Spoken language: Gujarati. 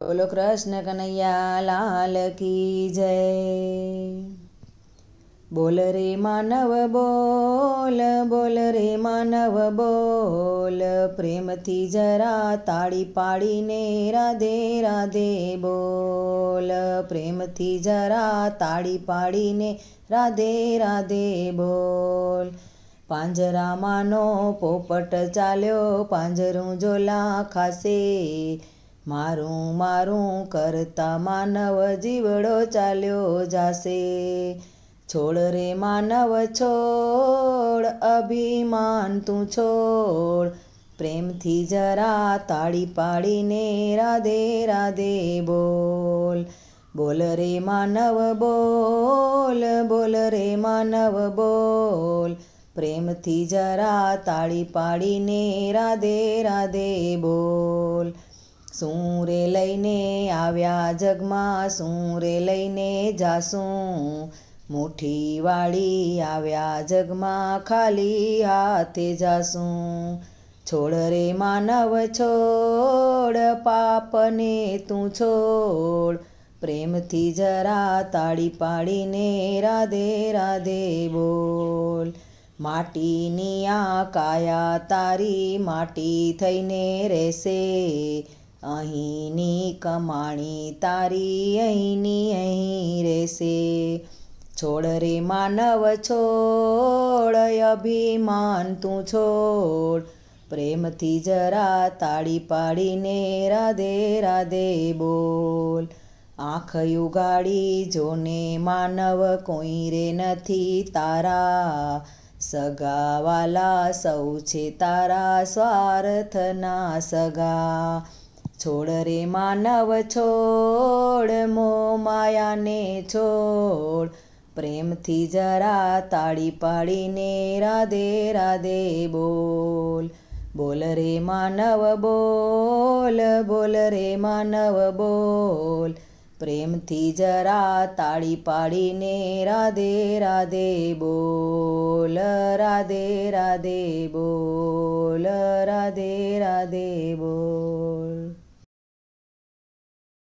બોલો કૃષ્ણ કનૈયા લાલ કી જય। બોલ રે માનવ બોલ, બોલ રે માનવ બોલ, પ્રેમથી જરા તાળી પાડીને રાધે રાધે બોલ, પ્રેમથી જરા તાળી પાડીને રાધે રાધે બોલ। પાંજરામાંનો પોપટ ચાલ્યો, પાંજરું ઝોલા ખાશે, મારું મારું કરતા માનવ જીવડો ચાલ્યો જાશે। છોડ રે માનવ છોડ, અભિમાન તું છોડ, પ્રેમથી જરા તાળી પાડીને રાધે રાધે બોલ। બોલ રે માનવ બોલ, બોલ રે માનવ બોલ, પ્રેમથી જરા તાળી પાડીને રાધે રાધે બોલ। શું રે લઈને આવ્યા જગમાં, શું રે લઈને જાશું, મુઠ્ઠી વાળી આવ્યા જગમાં ખાલી હાથે જાશું। છોડ રે માનવ છોડ, પાપને તું છોડ, પ્રેમથી જરા તાળી પાડીને રાધે રાધે બોલ। માટીની આ કાયા તારી માટી થઈને રહેશે, અહીંની કમાણી તારી અહીંની અહીં રહેશે। છોડ રે માનવ છોડ, અભિમાન તું છોડ, પ્રેમથી જરા તાળી પાડીને રાધે રાધે બોલ। આંખ ઉગાડી જોને માનવ કોઈ રે નથી તારા, સગાવાલા સૌ છે તારા સ્વાર્થના સગા। છોડ રે માનવ છોડ, મોહ માયાને છોડ, પ્રેમથી જરા તાળી પાડીને રાધે રાધે બોલ। બોલ રે માનવ બોલ, બોલ રે માનવ બોલ, પ્રેમથી જરા તાળી પાડીને રાધે રાધે બોલ, રાધે રાધે બોલ, રાધે રાધે બોલ।